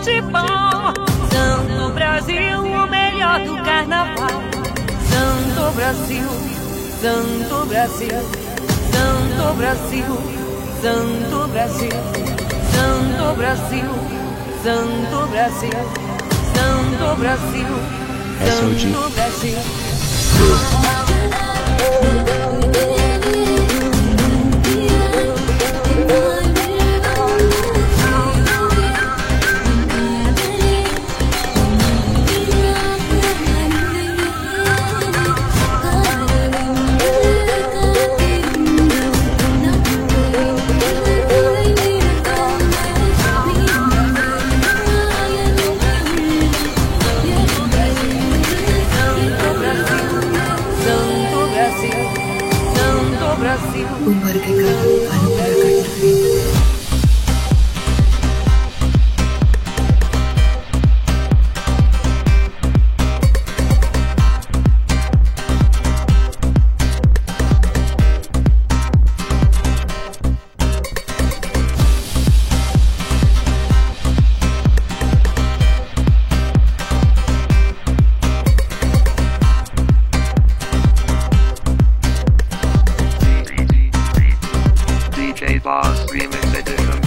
futebol. Santo Brasil, o melhor do carnaval. Santo Brasil, Santo Brasil, Santo Brasil, Santo Brasil, Santo Brasil, Santo Brasil, Santo Brasil, Santo Brasil. Boss Remix Edition.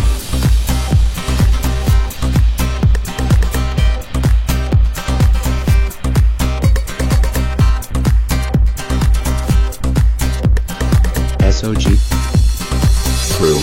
SOG Crew.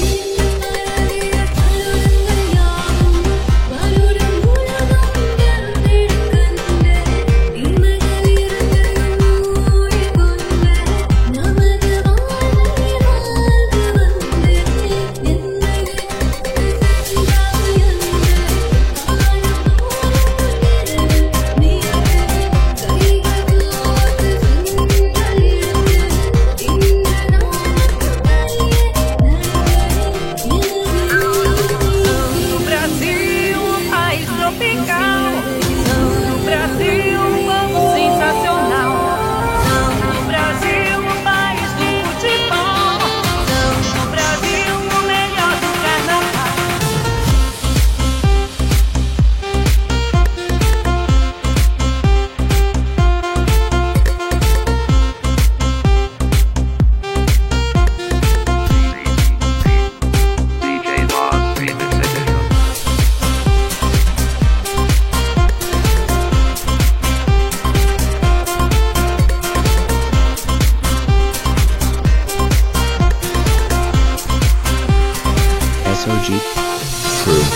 SOG Crew.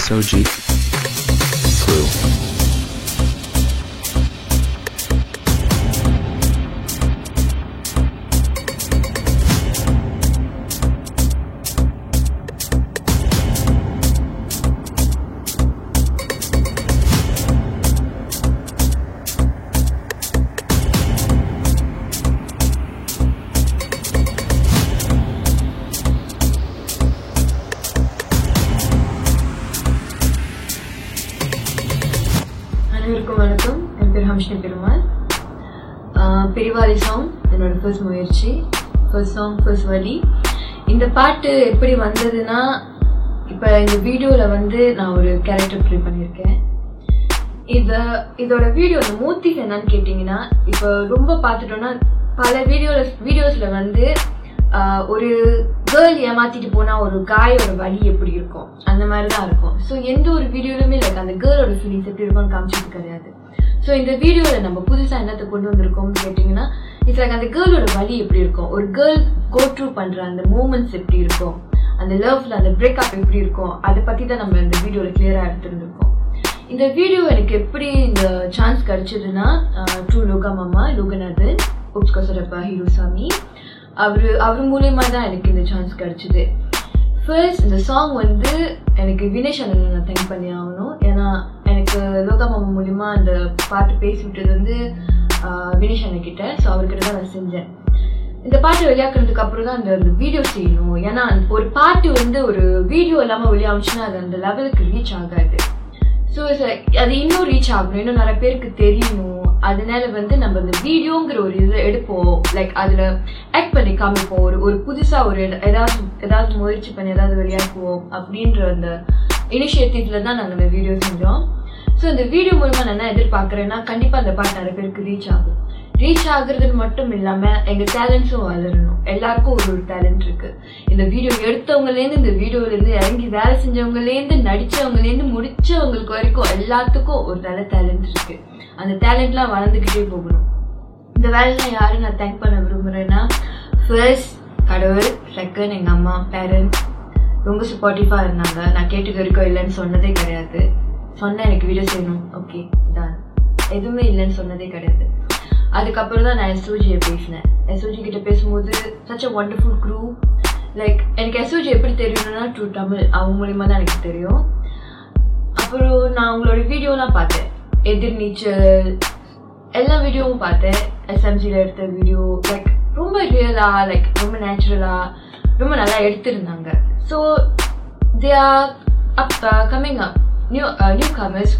SOG Crew. வணக்கம், என் பேர் ஹம்ஷினி Perumal. பெரிவாரி song என்னோட first முயற்சி, first song, first வரி. இந்த பாட்டு எப்படி வந்ததுன்னா, இப்போ இந்த வீடியோவில் வந்து நான் ஒரு கேரக்டர் ப்ளே பண்ணியிருக்கேன். இதோட வீடியோ மோட்டிவ் என்னன்னு கேட்டீங்கன்னா, இப்போ ரொம்ப பார்த்துட்டோம்னா பல வீடியோஸ்ல வந்து ஒரு கேர்ள் ஏமாத்திட்டு போனா ஒரு காயோட வலி எப்படி இருக்கும் அந்த மாதிரி தான் இருக்கும். ஸோ எந்த ஒரு வீடியோலுமே லைக் அந்த கேர்ளோட ஃபீலிங்ஸ் எப்படி இருக்கும்னு காமிச்சது கிடையாது. ஸோ இந்த வீடியோவில் நம்ம புதுசாக என்னத்தை கொண்டு வந்திருக்கோம்னு கேட்டிங்கன்னா, இட்ஸ் லைக் அந்த கேர்ளோட வலி எப்படி இருக்கும், ஒரு கேர்ள் கோ த்ரூ பண்ணுற அந்த மூமெண்ட்ஸ் எப்படி இருக்கும், அந்த லவ்ல அந்த பிரேக்அப் எப்படி இருக்கும், அதை பற்றி தான் நம்ம இந்த வீடியோவில் கிளியராக எடுத்துருந்துருக்கோம். இந்த வீடியோ எனக்கு எப்படி இந்த சான்ஸ் கிடைச்சதுன்னா, ட்ரூ லோகா மாமா லோகநாதன் உப்ஸ்கோசரப்பா ஹீரோசாமி அவர் மூலயமா தான் எனக்கு இந்த சான்ஸ் கிடைச்சிது. ஃபர்ஸ்ட் இந்த சாங் வந்து எனக்கு வினேஷ் அண்ணன் நான் தேங்க் பண்ணி ஆகணும். ஏன்னா எனக்கு லோகா மாமா மூலியமா அந்த பாட்டு பேசி விட்டது வந்து வினேஷ் அண்ணன் கிட்ட. ஸோ அவர்கிட்ட தான் நான் செஞ்சேன். இந்த பாட்டு வெளியாக்குறதுக்கு அப்புறம் தான் அந்த வீடியோ செய்யணும். ஏன்னா ஒரு பாட்டு வந்து ஒரு வீடியோ இல்லாமல் வெளியாச்சுன்னா அது அந்த லெவலுக்கு ரீச் ஆகாது. ஸோ அது இன்னும் ரீச் ஆகணும், இன்னும் நிறைய பேருக்கு தெரியணும். அதனால வந்து நம்ம இந்த வீடியோங்கிற ஒரு இதை எடுப்போம், லைக் அதில் ஆக்ட் பண்ணி காமிப்போம், ஒரு புதுசாக ஒரு ஏதாவது முயற்சி பண்ணி ஏதாவது வெளியாக்குவோம் அப்படின்ற அந்த இனிஷியேட்டிவ்ல தான் நாங்கள் இந்த வீடியோ செஞ்சோம். ஸோ இந்த வீடியோ மூலமாக நான் என்ன எதிர்பார்க்குறேன்னா, கண்டிப்பாக அந்த பாட்டு நிறைய பேருக்கு ரீச் ஆகும். ரீச் ஆகுறதுன்னு மட்டும் இல்லாமல் எங்கள் டேலண்ட்ஸும் வளரணும். எல்லாருக்கும் ஒரு டேலண்ட் இருக்கு. இந்த வீடியோ எடுத்தவங்கலேருந்து, இந்த வீடியோலேருந்து இறங்கி வேலை செஞ்சவங்கலேருந்து, நடிச்சவங்கலேருந்து முடிச்சவங்களுக்கு வரைக்கும் எல்லாத்துக்கும் ஒரு நல்ல டேலண்ட் இருக்கு. அந்த டேலண்ட்லாம் வளர்ந்துக்கிட்டே போகணும். இந்த வேலைலாம் யாரும் நான் தேங்க் பண்ண விரும்புகிறேன்னா, ஃபர்ஸ்ட் கடவுள், செகண்ட் எங்கள் அம்மா பேரண்ட்ஸ் ரொம்ப சப்போர்ட்டிவாக இருந்தாங்க. நான் கேட்டுக்க வரைக்கும் இல்லைன்னு சொன்னதே கிடையாது. சொன்னேன் எனக்கு வீடியோ செய்யணும், ஓகே தான், எதுவுமே இல்லைன்னு சொன்னதே கிடையாது. அதுக்கப்புறம் தான் நான் எஸ்ஓஜியை பேசினேன். எஸ்ஓஜி கிட்ட பேசும்போது such a wonderful crew. Like எனக்கு எஸ்ஓஜி எப்படி தெரியணும்னா ட்ரூ தமிழ் அவங்க மூலியமா தான் எனக்கு தெரியும். அப்புறம் நான் அவங்களோட வீடியோலாம் பார்த்தேன், எதிர்நீச்சல் எல்லா வீடியோவும் பார்த்தேன். எஸ்எம்ஜியில் எடுத்த வீடியோ லைக் ரொம்ப ரியலா, லைக் ரொம்ப நேச்சுரலா, ரொம்ப நல்லா எடுத்திருந்தாங்க. So they are coming up new commerce,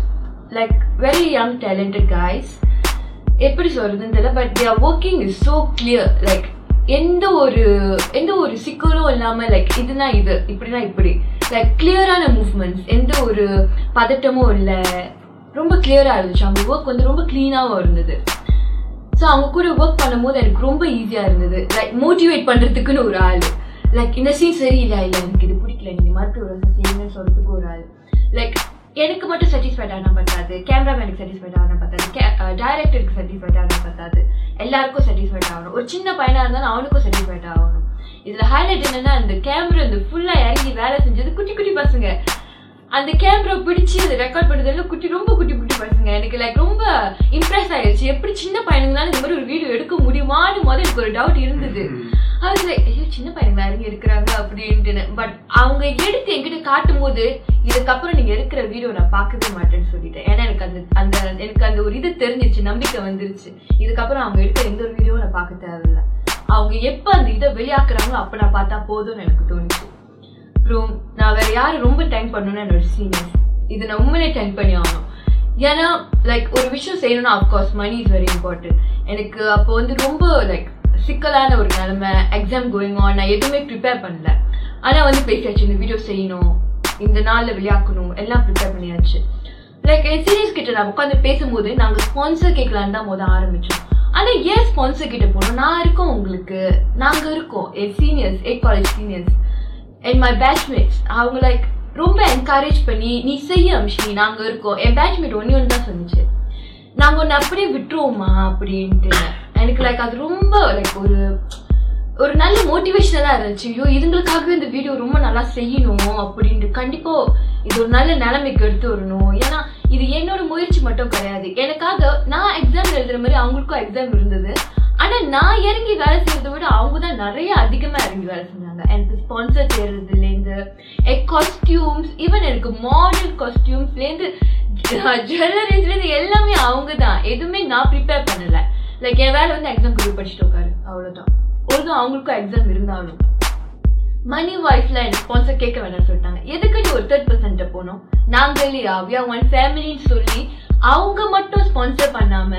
like very young talented guys. எப்படி சொல்றதுன்னு தெரியல, but they are working is so clear. Like எந்த ஒரு சிக்கலும் இல்லாமல், லைக் இதுனா இது, இப்படினா இப்படி, லைக் கிளியரான மூவ்மெண்ட்ஸ், எந்த ஒரு பதட்டமும் இல்லை, ரொம்ப கிளியராக இருந்துச்சு. அவங்க ஒர்க் வந்து ரொம்ப க்ளீனாகவும் இருந்தது. ஸோ அவங்க கூட ஒர்க் பண்ணும்போது எனக்கு ரொம்ப ஈஸியாக இருந்தது. லைக் மோட்டிவேட் பண்ணுறதுக்குன்னு ஒரு ஆள், லைக் இந்த சீன் சரியில்லை, இல்லை எனக்கு இது பிடிக்கல, நீங்கள் மறுத்து ஒரு செய்யுங்கன்னு சொல்கிறதுக்கு ஒரு ஆள். லைக் எனக்கு மட்டும் சாட்டிஸ்ஃபைட் ஆனால் பத்தாது, கேமராமேனுக்கு சாட்டிஸ்ஃபைட் ஆனால் பத்தாது, டைரக்டருக்கு சாட்டிஸ்ஃபைட் ஆனால் பத்தாது, எல்லாருக்கும் சாட்டிஸ்ஃபைட் ஆகணும். ஒரு சின்ன பையனாக இருந்தாலும் அவனுக்கும் சாட்டிஸ்ஃபைட் ஆகணும். இதில் ஹைலைட் என்னன்னா, அந்த கேமரா இந்த ஃபுல்லாக இறங்கி வேலை செஞ்சது குட்டி குட்டி பசங்க. அந்த கேமரா பிடிச்சி அதை ரெக்கார்ட் பண்ணுறதுல ரொம்ப குட்டி குட்டி பசங்க. எனக்கு லைக் ரொம்ப இம்ப்ரெஸ் ஆயிடுச்சு. எப்படி சின்ன பையனுங்களால இந்த மாதிரி ஒரு வீடியோ எடுக்க முடியுமான்னு போது எனக்கு ஒரு டவுட் இருந்தது. அது லைக் ஐயோ சின்ன பையனுங்க இறங்கி எடுக்கிறாங்க அப்படின்ட்டுன்னு. பட் அவங்க எடுத்து என்கிட்ட காட்டும் போது, இதுக்கப்புறம் நீங்க எடுக்கிற வீடியோ நான் பார்க்கவே மாட்டேன்னு சொல்லிட்டேன். ஏன்னா எனக்கு அந்த ஒரு இது தெரிஞ்சிருச்சு, நம்பிக்கை வந்துருச்சு. இதுக்கப்புறம் அவங்க எடுக்கிற எந்த ஒரு வீடியோவும் நான் பார்க்க தேவையில்லை. அவங்க எப்ப அந்த இதை வெளியாக்குறாங்களோ அப்ப நான் பார்த்தா போதும்னு எனக்கு தோணுச்சு. அப்புறம் நான் வேற யாரும் ரொம்ப டைம் பண்ணணும்னு என்னோட சீனியர்ஸ், இது நான் உண்மையிலே டைம் பண்ணி ஆகணும். ஏன்னா லைக் ஒரு விஷயம் செய்யணும்னா of course money is very important. எனக்கு அப்போ வந்து ரொம்ப லைக் சிக்கலான ஒரு நிலைமை, எக்ஸாம் கோயிங் ஆன், நான் எதுவுமே ப்ரிப்பேர் பண்ணல. ஆனா வந்து பேசியாச்சு, இந்த வீடியோ செய்யணும், இந்த நாள்ல வெளியாக்கணும், எல்லாம் ப்ரிப்பேர் பண்ணியாச்சு. லைக் என் சீனியர்ஸ் கிட்ட நான் உட்காந்து பேசும்போது நாங்க ஸ்பான்சர் கேட்கலான்னு தான் ஆரம்பிச்சோம். ஆனா ஏன் ஸ்பான்சர் கிட்ட போனோம், நான் இருக்கோம், உங்களுக்கு நாங்க இருக்கோம், என் seniors, 8th college seniors and my batchmates, அவங்க லைக் ரொம்ப என்கரேஜ் பண்ணி நீ செய்ய அம்ஷி, நாங்க இருக்கோம். என் பேட்ச்மேட் ஒன்னு தான் சொன்னிச்சு, நாங்க ஒன்னு அப்படியே விட்டுருவோமா அப்படின்ட்டு. எனக்கு லைக் அது ரொம்ப லைக் ஒரு நல்ல மோட்டிவேஷனலா இருந்துச்சு. ஐயோ இதுங்களுக்காகவே இந்த வீடியோ ரொம்ப நல்லா செய்யணும் அப்படின்ட்டு. கண்டிப்பா இது ஒரு நல்ல நிலைமைக்கு எடுத்து வரணும். ஏன்னா இது என்னோட முயற்சி மட்டும் கிடையாது. எனக்காக நான் எக்ஸாம் எழுதுற மாதிரி அவங்களுக்கும் எக்ஸாம் இருந்தது. ஆனா நான் இறங்கி வேலை செய்யறதை விட அவங்க தான் நிறைய அதிகமா இறங்கி வேலை செஞ்சாங்க. எனக்கு ஸ்பான்சர் செய்யறதுலேருந்து காஸ்டியூம்ஸ், ஈவன் எனக்கு மாடல் காஸ்டியூம்ஸ்லேருந்து ஜுவல்லரிஸ்லேருந்து எல்லாமே அவங்க தான். எதுவுமே நான் ப்ரிப்பேர் பண்ணல. லைக் என் வேலை வந்து எக்ஸாம் குரூப் படிச்சுட்டு உட்காரு, அவ்வளோதான். ஒழுங்கும் அவங்களுக்கும் எக்ஸாம் இருந்தாலும் மணி வாய்ஸ்ல எனக்கு ஸ்பான்சர் கேட்க வேண்டாம்னு சொல்லிட்டாங்க. எதுக்கு ஒரு 3rd போனோம், நாங்க இல்லையா we are one ஃபேமிலின்னு சொல்லி அவங்க மட்டும் ஸ்பான்சர் பண்ணாம,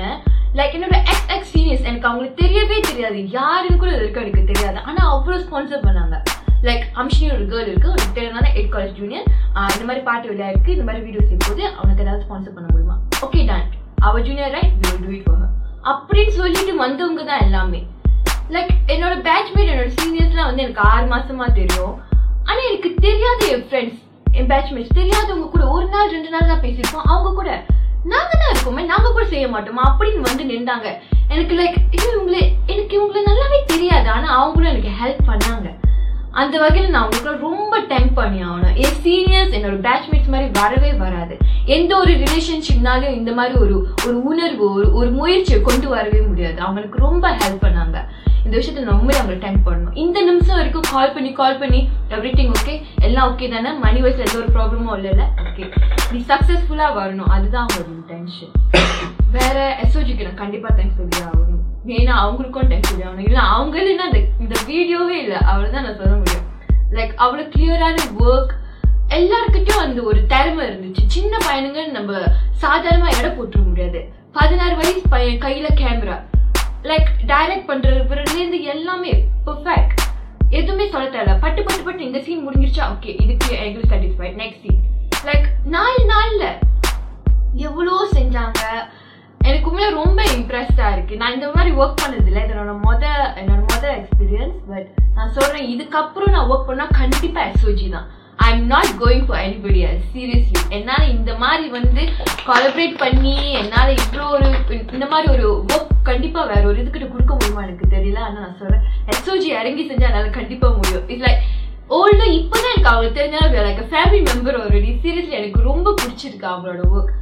லைக் என்னோட எக்ஸ் சீனியர்ஸ், எனக்கு அவங்களுக்கு தெரியவே தெரியாது, யாருன்னு கூட இருக்க எனக்கு தெரியாது, ஆனா அவ்வளவு ஸ்பான்சர் பண்ணாங்க. லைக் அம்ஷினி ஒரு கேர்ள் இருக்கு, ஒரு தெரியாதான 8th காலேஜ் ஜூனியர், இந்த மாதிரி பாட்டு விளையா இருக்கு, இந்த மாதிரி வீடியோஸ் இருக்கும்போது அவனுக்கு ஏதாவது ஸ்பான்சர் பண்ண முடியுமா? ஓகே டன், அவ junior right, we will do it for her அப்படின்னு சொல்லிட்டு வந்தவங்க தான் எல்லாமே. லைக் என்னோட பேட்ச்மேட் என்னோட சீனியர்ஸ்லாம் வந்து எனக்கு 6 மாசமா தெரியும். ஆனா எனக்கு தெரியாத என் ஃப்ரெண்ட்ஸ், என் பேட்ச்மேட்ஸ் தெரியாதவங்க கூட 1 நாள் 2 நாள் தான் பேசியிருப்போம். அவங்க கூட நாங்க தான் இருக்கோமே, நாங்க கூட செய்ய மாட்டோமா அப்படின்னு வந்து நின்றாங்க. எனக்கு லைக் எனக்கு இவங்களை நல்லாவே தெரியாது, ஆனா அவங்களும் எனக்கு ஹெல்ப் பண்ணாங்க. அந்த வகையில் நான் அவங்களுக்கு ரொம்ப டைம் பண்ணி ஆகணும். என் சீனியர்ஸ் என்னோட பேட்ச்மேட்ஸ் மாதிரி வரவே வராது. எந்த ஒரு ரிலேஷன்ஷிப்னாலும் இந்த மாதிரி ஒரு உணர்வு ஒரு முயற்சியை கொண்டு வரவே முடியாது. அவங்களுக்கு ரொம்ப ஹெல்ப் பண்ணாங்க. இந்த விஷயத்துல நான் ரொம்ப அவங்களுக்கு டைம் பண்ணணும். இந்த நிமிஷம் வரைக்கும் கால் பண்ணி எவ்ரிதிங் ஓகே, எல்லாம் ஓகே தானே, மணி வைஸ் எந்த ஒரு ப்ராப்ளமும் இல்லைல்ல, ஓகே நீ சக்சஸ்ஃபுல்லா வரணும், அதுதான் அவங்களோட இன்டென்ஷன். வேற எஸ்ஓஜிக்கு நான் கண்டிப்பா தேங்க்ஸ் சொல்லி ஆகணும். மெயினா அவங்களுக்கும் தேங்க்ஸ் சொல்லி ஆகணும். இல்லை அவங்க இல்லைன்னா இந்த வீடியோவே இல்லை, அவ்வளவுதான் நான் சொல்ல முடியும். லைக் அவ்வளவு கிளியரான ஒர்க், எல்லாருக்கிட்டையும் அந்த ஒரு திறமை இருந்துச்சு. சின்ன பையனுங்க நம்ம சாதாரணமா எடை போட்டுற முடியாது. 16 வயசு பையன் கையில கேமரா, லைக் டைரக்ட் பண்றதுலேருந்து எல்லாமே பெர்ஃபெக்ட். எதுவுமே சொல்ல தேவை. பட்டு இந்த சீன் முடிஞ்சிருச்சா, ஓகே இதுக்கு எங்களுக்கு சாட்டிஸ்ஃபை, நெக்ஸ்ட் சீன். லைக் 4 நாள்ல எவ்வளோ செஞ்சாங்க. எனக்கு உண்மையில ரொம்ப இம்ப்ரெஸ்டா இருக்கு. நான் இந்த மாதிரி ஒர்க் பண்ணது இல்லை, என்னோட மொத எக்ஸ்பீரியன்ஸ். பட் நான் சொல்றேன், இதுக்கப்புறம் நான் ஒர்க் பண்ணா கண்டிப்பா எஸ்ஓஜி தான். I am not going for anybody else. Seriously என்னால இந்த மாதிரி வந்து கொலபரேட் பண்ணி என்னால இவ்வளோ இந்த மாதிரி ஒரு ஒர்க் கண்டிப்பா வேற ஒரு இதுக்கிட்ட கொடுக்க முடியுமா எனக்கு தெரியல. ஆனா நான் சொல்றேன், எஸ்ஓஜி இறங்கி செஞ்சா என்னால கண்டிப்பா முடியும். இட்ஸ் லைக் ஓல்டா இப்பதான் எனக்கு அவங்க தெரிஞ்சாலும் like family member already. Seriously எனக்கு ரொம்ப பிடிச்சிருக்கு அவங்களோட ஒர்க்.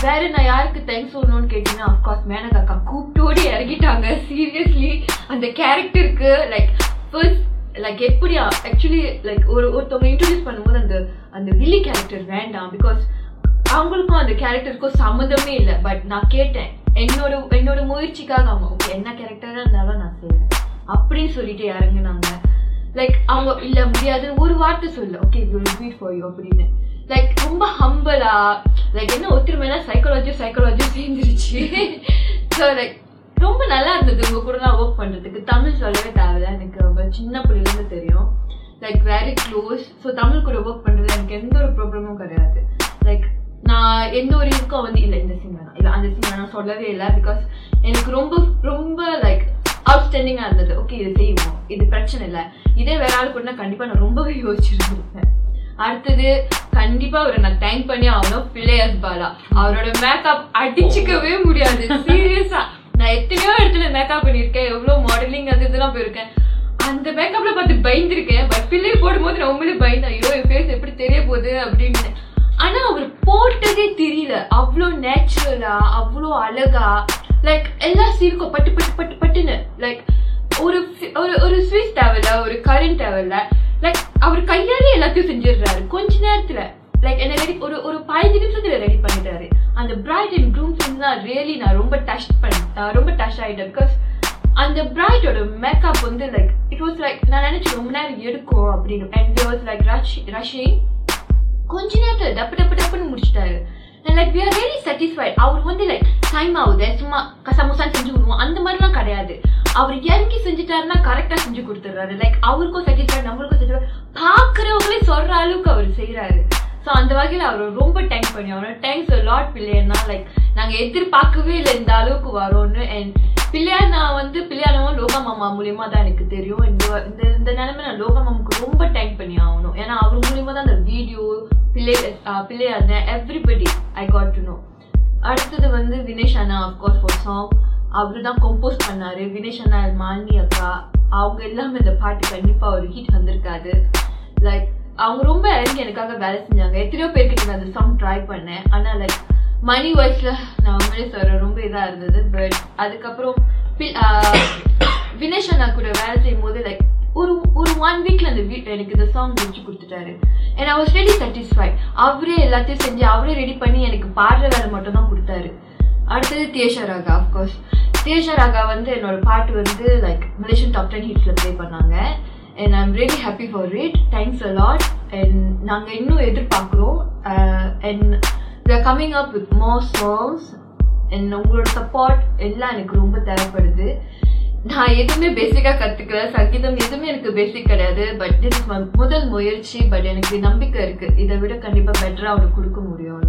வேற நான் யாருக்கு தேங்க்ஸ் சொல்லணும்னு கேட்டீங்கன்னா, அஃப்கோர்ஸ் மேனகாக்கா கூப்பிட்டோடு இறங்கிட்டாங்க. சீரியஸ்லி அந்த கேரக்டருக்கு லைக் ஃபர்ஸ்ட் லைக் எப்படி ஆக்சுவலி லைக் ஒருத்தவங்க இன்ட்ரோடியூஸ் பண்ணும்போது அந்த வில்லி கேரக்டர் வேண்டாம், பிகாஸ் அவங்களுக்கும் அந்த கேரக்டருக்கும் சம்மந்தமே இல்லை. பட் நான் கேட்டேன், என்னோட முயற்சிக்காக அவங்க ஓகே என்ன கேரக்டரா இருந்தாலும் நான் செய்வேன் அப்படின்னு சொல்லிட்டு இறங்குனாங்க. லைக் அவங்க இல்ல முடியாதுன்னு ஒரு வார்த்தை சொல்ல, okay we will beat for you அப்படின்னு. லைக் ரொம்ப ஹம்பிளா, லைக் என்ன ஒத்துருமைனா சைக்காலஜி சேர்ந்துருச்சு. ஸோ லைக் ரொம்ப நல்லா இருந்தது உங்க கூட நான் ஒர்க் பண்றதுக்கு. தமிழ் சொல்லவே தேவையில்ல, எனக்கு அவங்க சின்ன பிள்ளைலேருந்து தெரியும். Like very close. So Tamil கூட ஒர்க் பண்றது எனக்கு எந்த ஒரு ப்ராப்ளமும் கிடையாது. லைக் நான் எந்த ஒரு இதுக்கும் வந்து இல்லை இந்த சீன் வேணாம், இல்லை அந்த சீன் வேணாம் சொல்லவே இல்லை. பிகாஸ் எனக்கு ரொம்ப ரொம்ப லைக் அவுட்ஸ்டாண்டிங்கா இருந்தது. ஓகே இது செய்வோம், இது பிரச்சனை இல்லை. இதே வேற ஆள் கூட கண்டிப்பா நான் ரொம்பவே யோசிச்சிருந்திருப்பேன். அடுத்தது கண்டிப்பா அவரை நான் தேங்க் பண்ணி ஆகணும், பிள்ளையாஸ் பாலா. அவரோட மேக்கப் அடிச்சுக்கவே முடியாது. சீரியஸா நான் எத்தனையோ இடத்துல மேக்கப் பண்ணிருக்கேன், எவ்வளவு மாடலிங் அது இதெல்லாம் போயிருக்கேன். அந்த மேக்கப்ல பார்த்து பயந்துருக்கேன். பட் பிள்ளை போடும்போது நான் உண்மையிலே பயந்தேன், ஐயோ என் ஃபேஸ் எப்படி தெரிய போகுது அப்படின்னு. ஆனா அவர் போட்டதே தெரியல, அவ்வளோ நேச்சுரலா அவ்வளோ அழகா. லைக் எல்லா சீருக்கும் பட்டுன்னு லைக் ஒரு ஸ்விஸ் தேவையில்ல, ஒரு கரண்ட் தேவையில்ல. லைக் அவர் கையாலே எல்லாத்தையும் செஞ்சிடுறாரு கொஞ்ச நேரத்துல. லைக் என்ன ரெடி ஒரு 15 நிமிஷத்துல ரெடி பண்ணிட்டாரு. அந்த பிரைட் அண்ட் க்ரூம் சீன் தான் ரியலி நான் ரொம்ப டச் ஆயிட்டேன். பிகாஸ் அந்த பிரைடோட மேக்கப் வந்து லைக் இட் வாஸ் லைக் நான் நினைச்சு ரொம்ப நேரம் எடுக்கும் அப்படின்னு. And it was like rushing. கொஞ்ச நேரத்துல டப்புன்னு முடிச்சிட்டாரு. Like we are really satisfied. அவர் வந்து லைக் டைம் ஆகுது சும்மா கசமுசான்னு செஞ்சு விடுவோம் அந்த மாதிரிலாம் கிடையாது. அவர் இறங்கி செஞ்சுட்டாருன்னா கரெக்டா செஞ்சு கொடுத்துறாரு. லைக் அவருக்கும் சாட்டிஸ்ஃபைட், நம்மளுக்கும் சாட்டிஸ்ஃபைட், பாக்குறவங்களே சொல்ற அளவுக்கு அவர் செய்யறாரு. ஸோ அந்த வகையில் அவர் ரொம்ப தேங்க் பண்ணி அவரோட தேங்க்ஸ் லாட் பிள்ளையர்னா. லைக் நாங்கள் எதிர்பார்க்கவே இல்லை இந்த அளவுக்கு வரோன்னு. அண்ட் பிள்ளையானவன் லோகா மாமா மூலியமா தான் எனக்கு தெரியும். இந்த நிலைமை நான் லோகா மாமாவுக்கு ரொம்ப தேங்க் பண்ணி ஆகணும். ஏன்னா அவர் மூலியமா தான் அந்த video Pillaiyar everybody I got to know. அடுத்தது வந்து வினேஷ் அண்ணா அஃப்கோர்ஸ் ஃபார் சாங் அவரு தான் கம்போஸ் பண்ணாரு. வினேஷ் அண்ணா, மாலினி அக்கா அவங்க எல்லாமே இந்த பாட்டு கண்டிப்பா ஒரு ஹிட் வந்திருக்காது. லைக் அவங்க ரொம்ப இறங்கி எனக்காக வேலை செஞ்சாங்க. எத்தனையோ பேர்கிட்ட நான் அந்த சாங் ட்ரை பண்ணேன். ஆனா லைக் மணி வாய்ஸ்ல நான் உண்மையிலே சொல்றேன் ரொம்ப இதா இருந்தது. பட் அதுக்கப்புறம் வினேஷ் அண்ணா கூட வேலை செய்யும் போது லைக் ஒரு 1 வீக்ல அந்த எனக்கு இந்த சாங் முடிச்சு கொடுத்துட்டாரு. And I was very satisfied. அவரே எல்லாத்தையும் செஞ்சு அவரே ரெடி பண்ணி எனக்கு பாடுற வேலை மட்டும் தான் கொடுத்தாரு. அடுத்தது தேஷா ராகா. அஃப்கோர்ஸ் தேஷா ராகா வந்து என்னோட பாட்டு வந்து லைக் மலேசியன் டாப் 10 ஹிட்ஸ்ல ப்ளே பண்ணாங்க. and I'm really happy for it. Thanks a lot. and நாங்க இன்னும் எதிர்பார்க்கிறோம். and we are coming up with more songs. and உங்களோட சப்போர்ட் எல்லாம் எனக்கு ரொம்ப தேவைப்படுது. நான் எதுவுமே பேசிக்கா கத்துக்கல, சங்கீதம் எதுவுமே எனக்கு பேசிக் கிடையாது. பட் திஸ் இஸ் முதல் முயற்சி. பட் எனக்கு நம்பிக்கை இருக்கு, இதை விட கண்டிப்பா பெட்டரா அவனுக்கு கொடுக்க முடியும்.